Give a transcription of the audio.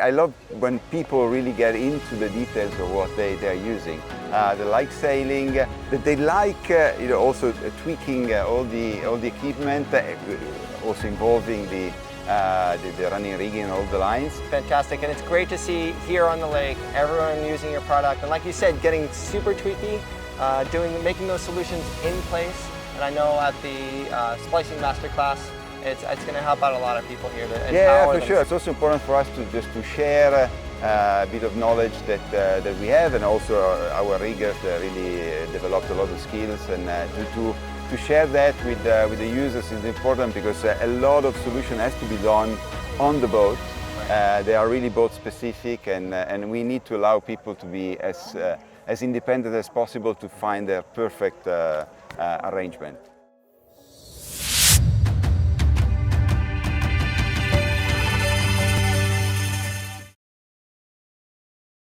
I love when people really get into the details of what they're using. They like sailing, they like also tweaking all the equipment, also involving the running rigging and all the lines. Fantastic, and it's great to see here on the lake everyone using your product, and like you said, getting super tweaky, making those solutions in place. And I know at the Splicing Masterclass, it's going to help out a lot of people here to empower Yeah, for sure. It's also important for us to share a bit of knowledge that we have, and also our riggers really developed a lot of skills, and to share that with the users is important, because a lot of solution has to be done on the boat. They are really boat specific, and we need to allow people to be as independent as possible to find their perfect arrangement.